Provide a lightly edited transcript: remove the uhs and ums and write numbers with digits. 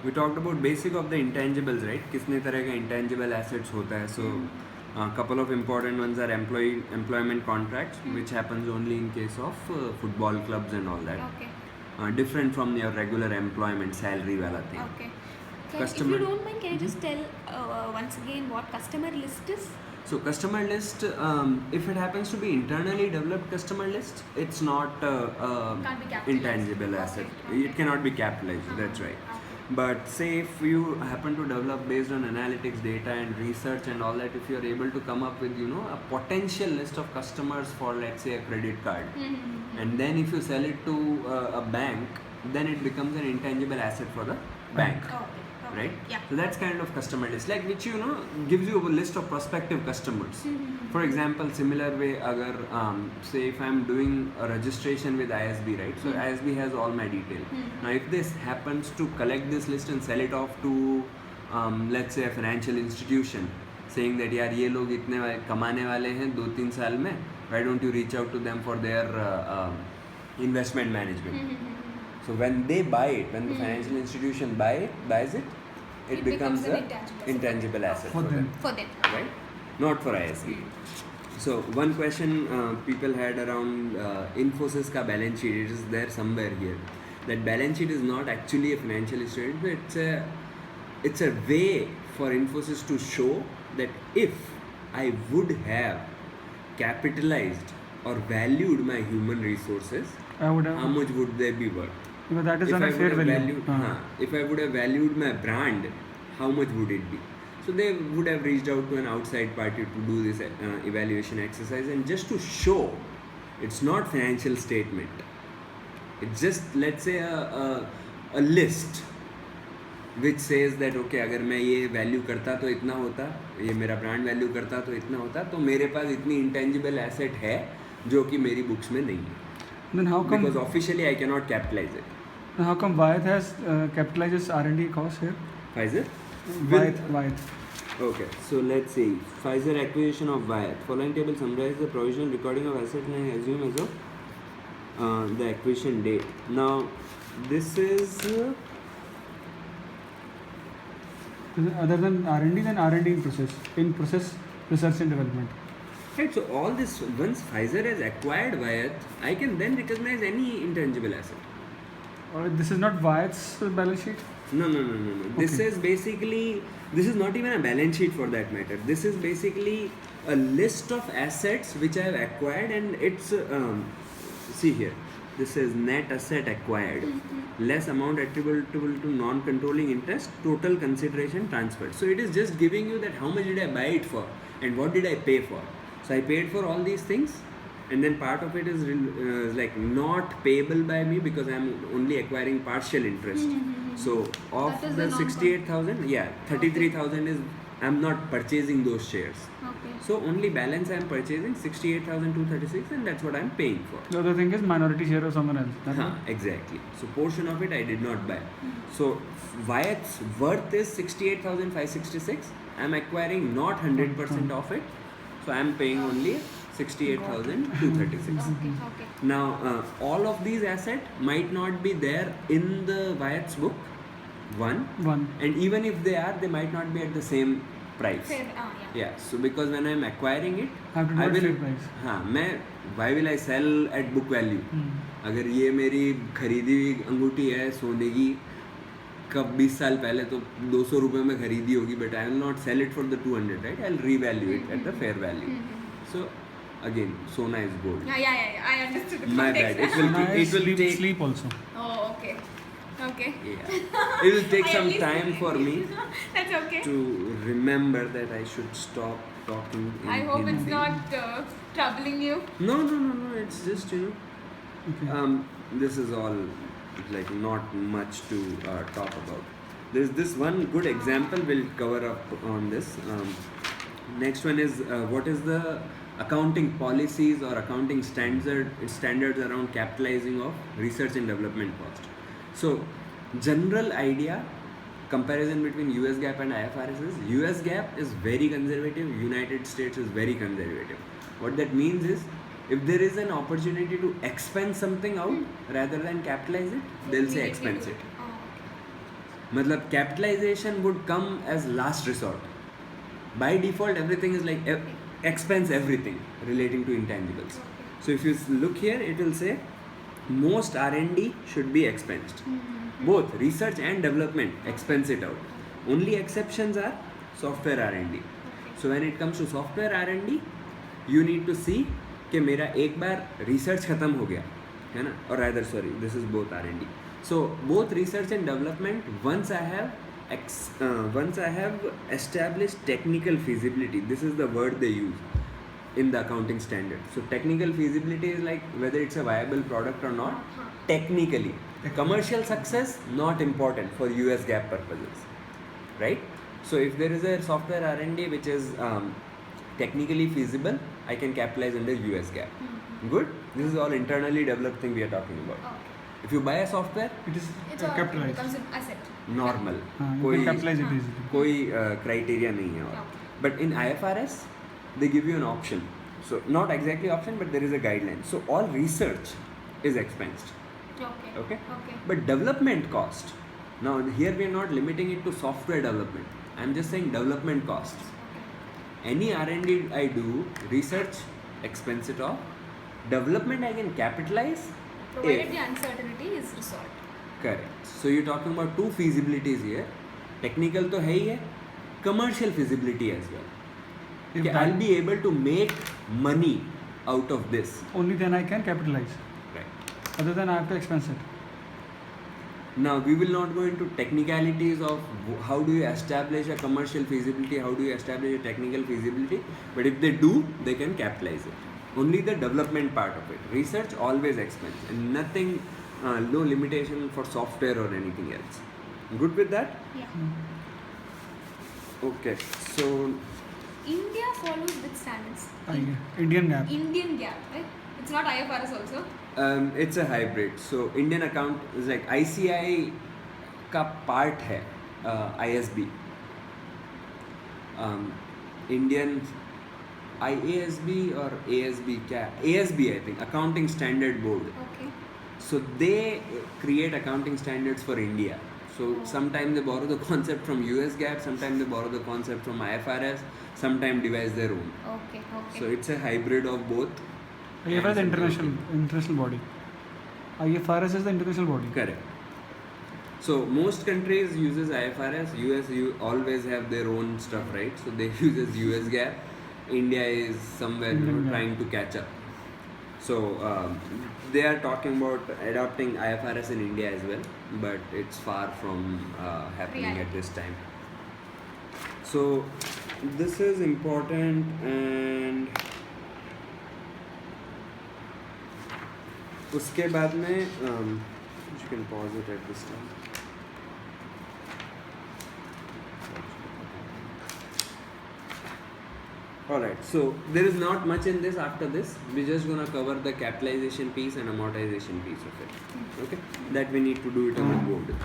we talked about basic of the intangibles, right? कितने तरह का intangible assets होता है. So a couple of important ones are employment contracts, which happens only in case of football clubs and all that. Okay. Different from your regular employment salary wala thing. Okay. If Customer- you don't mind, can you just tell once again what customer list is? So customer list, if it happens to be internally developed customer list, it's not Can't be capitalized. intangible asset. Okay. It cannot be capitalized. That's right. Okay. But say if you happen to develop based on analytics, data and research and all that, if you are able to come up with a potential list of customers for, let's say, a credit card, and then if you sell it to a bank, then it becomes an intangible asset for the bank. Okay. Right? Yeah. So that's kind of customer list, like which gives you a list of prospective customers. For example, similar way, agar say if I'm doing a registration with ISB, right? So ISB has all my detail. Now if this happens to collect this list and sell it off to let's say a financial institution, saying that yaar ye log itne kamane wale hain 2-3 साल में, why don't you reach out to them for their investment management? So when they buy it, when the financial institution buys it, it becomes an an intangible asset for them. For them. Right? Not for ISB. So one question people had around Infosys ka balance sheet, it is there somewhere here. That balance sheet is not actually a financial statement, but it's a way for Infosys to show that if I would have capitalized or valued my human resources, how much would they be worth? Because that is If on I a fair would have value. valued, if I would have valued my brand, how much would it be? So they would have reached out to an outside party to do this evaluation exercise, and just to show it's not financial statement. It's just, let's say, a list which says that okay, अगर मैं ये value करता तो इतना होता, ये मेरा brand value करता तो इतना होता, तो मेरे पास इतनी intangible asset है जो कि मेरी books में नहीं है. Then how come? Because officially I cannot capitalize it. Then how come Vyeth has capitalizes R&D costs here? Pfizer? Vyeth. Okay, so let's see. Pfizer acquisition of Wyeth. Following table summarizes the provisional recording of asset and assume as of the acquisition date. Now, this is Other than R&D, then R&D in process research and development. right. So all this, once Pfizer has acquired Wyeth, I can then recognize any intangible asset. This is not Vyeth's balance sheet. No. This Okay. is basically, this is not even a balance sheet for that matter. This is basically a list of assets which I have acquired, and it's see here. This is net asset acquired, less amount attributable to non-controlling interest, total consideration transferred. So it is just giving you that how much did I buy it for and what did I pay for. So I paid for all these things, and then part of it is like not payable by me because I am only acquiring partial interest. So of That is the the 68,000, 33,000 is I am not purchasing those shares. Okay. So only balance I am purchasing 68,236, and that's what I am paying for. The other thing is minority share of someone else. That's it. Exactly. So portion of it I did not buy. So Wyeth's worth is 68,566. I am acquiring not 100% of it. So I am paying only 68,236. Okay. Now all of these assets might not be there in the Wyeth's book. One. And even if they are, they might not be at the same price. Fair, Yeah. So because when I am acquiring it, Have to do I at will. fair price. मैं why will I sell at book value? अगर ये मेरी खरीदी हुई अंगूठी है सोने की, कब 20 साल पहले तो 200 रुपए में खरीदी होगी, but I will not sell it for the 200, right? I'll revalue it at the fair value. So again, Sona is gold. Yeah. I understood the My context. bad. It will take. sleep also. Oh, okay. Yeah. It will take I some at least- time for me That's okay. to remember that I should stop talking. I hope it's Hindi. not troubling you. No. It's just Okay. This is all like not much to talk about. There's this one good example we'll cover up on this. Next one is what is the accounting policies or accounting standards around capitalizing of research and development cost. So general idea comparison between US GAAP and IFRS is US GAAP is very conservative, United States is very conservative. What that means is if there is an opportunity to expense something out rather than capitalize it, they'll say expense it. मतलब capitalization would come as last resort. By default, everything is like expense everything relating to intangibles. So if you look here, it will say most R&D should be expensed. Both research and development, expense it out. Only exceptions are software R&D. So when it comes to software R&D, you need to see कि मेरा एक बार research खत्म हो गया है ना, or rather sorry, this is both R&D. So both research and development, once I have established technical feasibility, this is the word they use in the accounting standard. So technical feasibility is like whether it's a viable product or not. Technically, commercial success not important for US GAAP purposes, right? So if there is a software R&D which is technically feasible, I can capitalize under US GAAP. Good. This is all internally developed thing we are talking about. Okay. If you buy a software, It is It's all capitalized. becomes an asset. normal, You कोई can capitalize it easily. कोई criteria नहीं है और. Okay. But in IFRS, they give you an option. So not exactly option, but there is a guideline. So all research is expensed. Okay. Okay. Okay. But development cost. Now here we are not limiting it to software development. I'm just saying development costs. Any R&D I do, research, expense it off. Development I can capitalize. Provided if- the uncertainty is resolved. Correct. So you're talking about two feasibilities here. Technical तो है ही है, commercial feasibility as well. If Okay, that- I'll be able to make money out of this. Only then I can capitalize. Right. Other than I have to expense it. Now we will not go into technicalities of how do you establish a commercial feasibility, how do you establish a technical feasibility. But if they do, they can capitalize it. Only the development part of it. Research always expense and nothing, no limitation for software or anything else. Good with that? Yeah. Okay. So India follows which standards? Indian GAAP. Indian GAAP, right? It's not IFRS also. it's a hybrid. So Indian account is like ICI का part है, ISB. Indian IASB or ASB क्या? ASB I think, Accounting Standard Board. Okay. So they create accounting standards for India. So sometimes they borrow the concept from US GAAP, sometimes they borrow the concept from IFRS, sometimes devise their own. Okay. Okay. So it's a hybrid of both. IFRS is the international body. IFRS is the international body. Correct. So most countries uses IFRS. US you always have their own stuff, right? So they uses US GAAP. India is somewhere Indian GAAP. trying to catch up. So they are talking about adopting IFRS in India as well, but it's far from happening at Reality. this time. So this is important, and उसके बाद में you can pause it at this time. Alright, so there is not much in this after this. We're just gonna cover the capitalization piece and amortization piece of it. Okay? That we need to do it on the board.